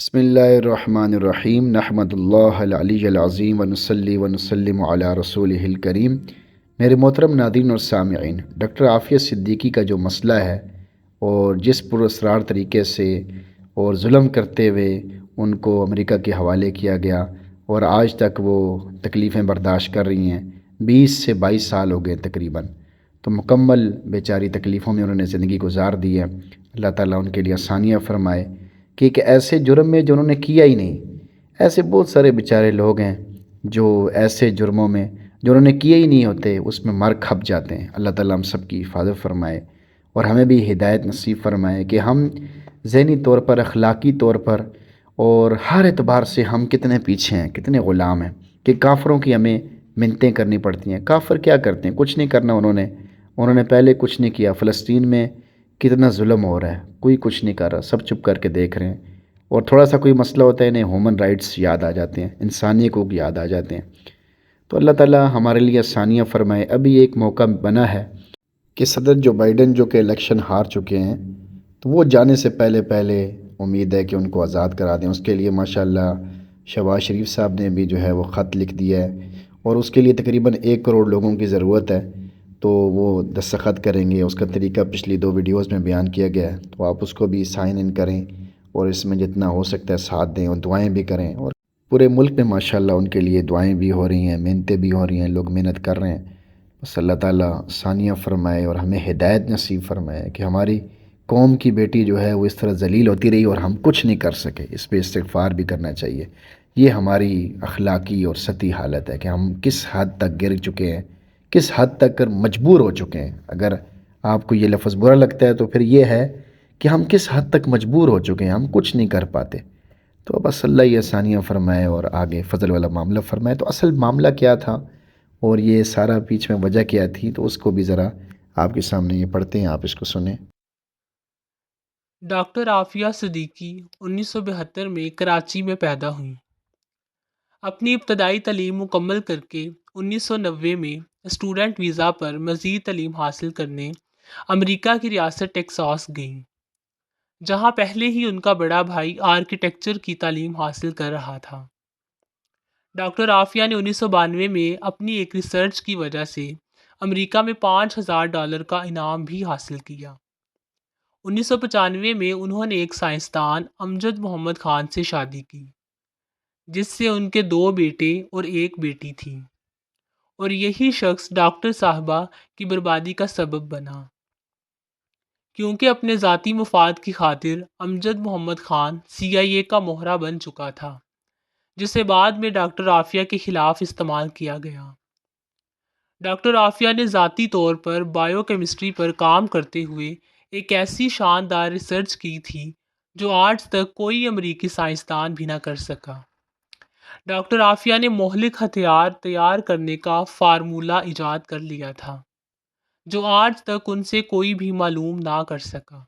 بسم اللہ الرحمن الرحیم نحمد اللہ العلی العظیم ونصلی ونسلم علی رسولہ الکریم۔ میرے محترم ناظرین اور سامعین، ڈاکٹر عافیہ صدیقی کا جو مسئلہ ہے اور جس پراسرار طریقے سے اور ظلم کرتے ہوئے ان کو امریکہ کے حوالے کیا گیا اور آج تک وہ تکلیفیں برداشت کر رہی ہیں، 20 سے 22 سال ہو گئے تقریباً، تو مکمل بیچاری تکلیفوں میں انہوں نے زندگی گزار دی ہے۔ اللہ تعالیٰ ان کے لیے آسانیاں فرمائے کہ ایک ایسے جرم میں جو انہوں نے کیا ہی نہیں، ایسے بہت سارے بیچارے لوگ ہیں جو ایسے جرموں میں جو انہوں نے کیے ہی نہیں ہوتے اس میں مر کھپ جاتے ہیں۔ اللہ تعالیٰ ہم سب کی حفاظت فرمائے اور ہمیں بھی ہدایت نصیب فرمائے کہ ہم ذہنی طور پر، اخلاقی طور پر اور ہر اعتبار سے ہم کتنے پیچھے ہیں، کتنے غلام ہیں کہ کافروں کی ہمیں منتیں کرنی پڑتی ہیں۔ کافر کیا کرتے ہیں؟ کچھ نہیں کرنا انہوں نے پہلے کچھ نہیں کیا۔ فلسطین میں کتنا ظلم ہو رہا ہے، کوئی کچھ نہیں کر رہا، سب چپ کر کے دیکھ رہے ہیں، اور تھوڑا سا کوئی مسئلہ ہوتا ہے انہیں ہیومن رائٹس یاد آ جاتے ہیں، انسانیت کو یاد آ جاتے ہیں۔ تو اللہ تعالیٰ ہمارے لیے آسانیاں فرمائے۔ ابھی ایک موقع بنا ہے کہ صدر جو بائیڈن جو کہ الیکشن ہار چکے ہیں، تو وہ جانے سے پہلے امید ہے کہ ان کو آزاد کرا دیں۔ اس کے لیے ماشاءاللہ شہباز شریف صاحب نے بھی جو ہے وہ خط لکھ دیا ہے، اور اس کے لیے تقریباً 1 کروڑ لوگوں کی ضرورت ہے، تو وہ دستخط کریں گے۔ اس کا طریقہ پچھلی 2 ویڈیوز میں بیان کیا گیا ہے، تو آپ اس کو بھی سائن ان کریں اور اس میں جتنا ہو سکتا ہے ساتھ دیں اور دعائیں بھی کریں۔ اور پورے ملک میں ماشاءاللہ ان کے لیے دعائیں بھی ہو رہی ہیں، محنتیں بھی ہو رہی ہیں، لوگ محنت کر رہے ہیں۔ بس اللہ تعالیٰ ثانیہ فرمائے اور ہمیں ہدایت نصیب فرمائے کہ ہماری قوم کی بیٹی جو ہے وہ اس طرح ذلیل ہوتی رہی اور ہم کچھ نہیں کر سکے۔ اس پہ استغفار بھی کرنا چاہیے۔ یہ ہماری اخلاقی اور سطحی حالت ہے کہ ہم کس حد تک گر چکے ہیں، کس حد تک کر مجبور ہو چکے ہیں۔ اگر آپ کو یہ لفظ برا لگتا ہے تو پھر یہ ہے کہ ہم کس حد تک مجبور ہو چکے ہیں، ہم کچھ نہیں کر پاتے۔ تو بس اللہ یہ آسانیاں فرمائے اور آگے فضل والا معاملہ فرمائے۔ تو اصل معاملہ کیا تھا اور یہ سارا پیچھ میں وجہ کیا تھی، تو اس کو بھی ذرا آپ کے سامنے یہ پڑھتے ہیں، آپ اس کو سنیں۔ ڈاکٹر عافیہ صدیقی 1972 میں کراچی میں پیدا ہوئیں۔ اپنی ابتدائی تعلیم مکمل کر کے 1990 میں اسٹوڈنٹ ویزا پر مزید تعلیم حاصل کرنے امریکہ کی ریاست ٹیکساس گئیں، جہاں پہلے ہی ان کا بڑا بھائی آرکیٹیکچر کی تعلیم حاصل کر رہا تھا۔ ڈاکٹر عافیہ نے 1992 میں اپنی ایک ریسرچ کی وجہ سے امریکہ میں $5000 کا انعام بھی حاصل کیا۔ 1995 میں انہوں نے ایک سائنسدان امجد محمد خان سے شادی کی، جس سے ان کے 2 بیٹے اور 1 بیٹی تھی، اور یہی شخص ڈاکٹر صاحبہ کی بربادی کا سبب بنا، کیونکہ اپنے ذاتی مفاد کی خاطر امجد محمد خان CIA کا مہرہ بن چکا تھا، جسے بعد میں ڈاکٹر عافیہ کے خلاف استعمال کیا گیا۔ ڈاکٹر عافیہ نے ذاتی طور پر بائیو کیمسٹری پر کام کرتے ہوئے ایک ایسی شاندار ریسرچ کی تھی جو آج تک کوئی امریکی سائنسدان بھی نہ کر سکا۔ ڈاکٹر عافیہ نے مہلک ہتھیار تیار کرنے کا فارمولہ ایجاد کر لیا تھا، جو آج تک ان سے کوئی بھی معلوم نہ کر سکا۔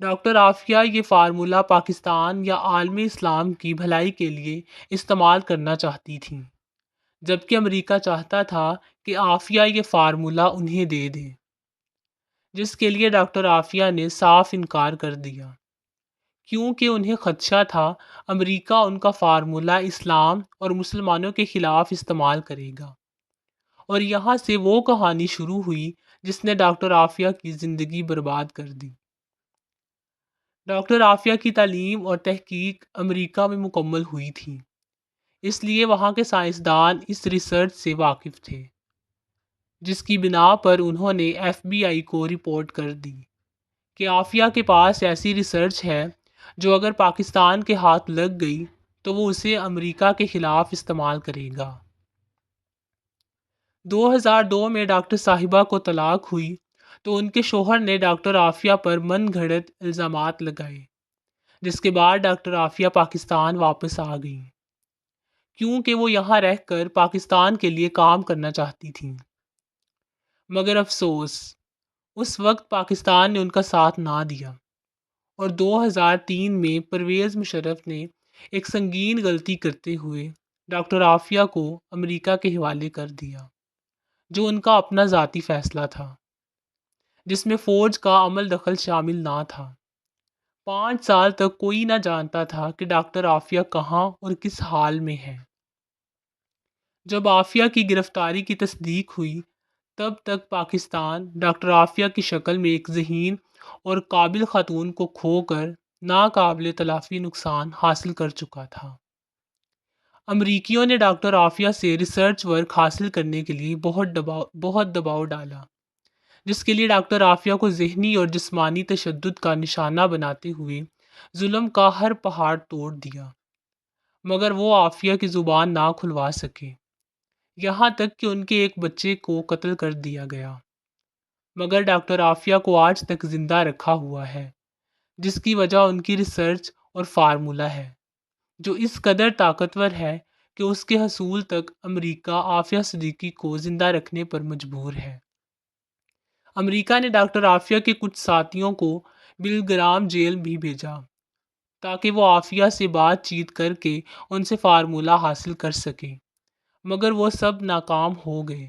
ڈاکٹر عافیہ یہ فارمولہ پاکستان یا عالم اسلام کی بھلائی کے لیے استعمال کرنا چاہتی تھیں، جبکہ امریکہ چاہتا تھا کہ عافیہ یہ فارمولہ انہیں دے دے، جس کے لیے ڈاکٹر عافیہ نے صاف انکار کر دیا، کیونکہ انہیں خدشہ تھا امریکہ ان کا فارمولہ اسلام اور مسلمانوں کے خلاف استعمال کرے گا۔ اور یہاں سے وہ کہانی شروع ہوئی جس نے ڈاکٹر عافیہ کی زندگی برباد کر دی۔ ڈاکٹر عافیہ کی تعلیم اور تحقیق امریکہ میں مکمل ہوئی تھی، اس لیے وہاں کے سائنسدان اس ریسرچ سے واقف تھے، جس کی بنا پر انہوں نے FBI کو رپورٹ کر دی کہ عافیہ کے پاس ایسی ریسرچ ہے جو اگر پاکستان کے ہاتھ لگ گئی تو وہ اسے امریکہ کے خلاف استعمال کرے گا۔ 2002 میں ڈاکٹر صاحبہ کو طلاق ہوئی تو ان کے شوہر نے ڈاکٹر عافیہ پر من گھڑت الزامات لگائے، جس کے بعد ڈاکٹر عافیہ پاکستان واپس آ گئیں، کیونکہ وہ یہاں رہ کر پاکستان کے لیے کام کرنا چاہتی تھیں۔ مگر افسوس، اس وقت پاکستان نے ان کا ساتھ نہ دیا، اور 2003 میں پرویز مشرف نے ایک سنگین غلطی کرتے ہوئے ڈاکٹر عافیہ کو امریکہ کے حوالے کر دیا، جو ان کا اپنا ذاتی فیصلہ تھا، جس میں فوج کا عمل دخل شامل نہ تھا۔ 5 سال تک کوئی نہ جانتا تھا کہ ڈاکٹر عافیہ کہاں اور کس حال میں ہے۔ جب عافیہ کی گرفتاری کی تصدیق ہوئی تب تک پاکستان ڈاکٹر عافیہ کی شکل میں ایک ذہین اور قابل خاتون کو کھو کر ناقابل تلافی نقصان حاصل کر چکا تھا۔ امریکیوں نے ڈاکٹر عافیہ سے ریسرچ ورک حاصل کرنے کے لیے بہت دباؤ ڈالا، جس کے لیے ڈاکٹر عافیہ کو ذہنی اور جسمانی تشدد کا نشانہ بناتے ہوئے ظلم کا ہر پہاڑ توڑ دیا، مگر وہ عافیہ کی زبان نہ کھلوا سکے، یہاں تک کہ ان کے ایک بچے کو قتل کر دیا گیا۔ مگر ڈاکٹر عافیہ کو آج تک زندہ رکھا ہوا ہے، جس کی وجہ ان کی ریسرچ اور فارمولہ ہے، جو اس قدر طاقتور ہے کہ اس کے حصول تک امریکہ عافیہ صدیقی کو زندہ رکھنے پر مجبور ہے۔ امریکہ نے ڈاکٹر عافیہ کے کچھ ساتھیوں کو بلگرام جیل بھی بھیجا تاکہ وہ عافیہ سے بات چیت کر کے ان سے فارمولہ حاصل کر سکیں، مگر وہ سب ناکام ہو گئے،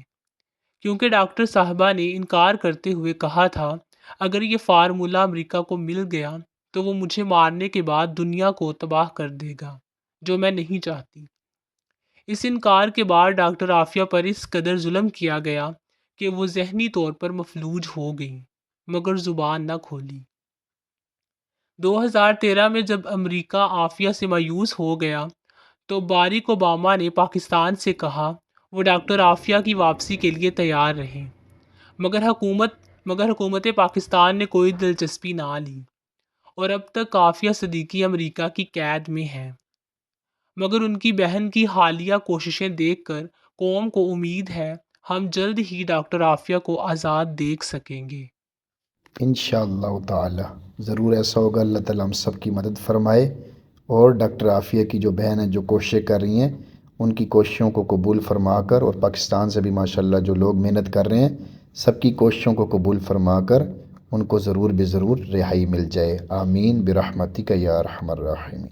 کیونکہ ڈاکٹر صاحبہ نے انکار کرتے ہوئے کہا تھا اگر یہ فارمولہ امریکہ کو مل گیا تو وہ مجھے مارنے کے بعد دنیا کو تباہ کر دے گا، جو میں نہیں چاہتی۔ اس انکار کے بعد ڈاکٹر عافیہ پر اس قدر ظلم کیا گیا کہ وہ ذہنی طور پر مفلوج ہو گئیں، مگر زبان نہ کھولی۔ 2013 میں جب امریکہ عافیہ سے مایوس ہو گیا تو باراک اوباما نے پاکستان سے کہا وہ ڈاکٹر عافیہ کی واپسی کے لیے تیار رہیں، مگر حکومت پاکستان نے کوئی دلچسپی نہ لی، اور اب تک عافیہ صدیقی امریکہ کی قید میں ہے، مگر ان کی بہن کی حالیہ کوششیں دیکھ کر قوم کو امید ہے ہم جلد ہی ڈاکٹر عافیہ کو آزاد دیکھ سکیں گے۔ انشاءاللہ تعالی ضرور ایسا ہوگا۔ اللہ تعالیٰ ہم سب کی مدد فرمائے، اور ڈاکٹر عافیہ کی جو بہن ہیں جو کوششیں کر رہی ہیں ان کی کوششوں کو قبول فرما کر، اور پاکستان سے بھی ماشاءاللہ جو لوگ محنت کر رہے ہیں سب کی کوششوں کو قبول فرما کر ان کو ضرور بے ضرور رہائی مل جائے۔ آمین برحمتک یا ارحم الراحمین۔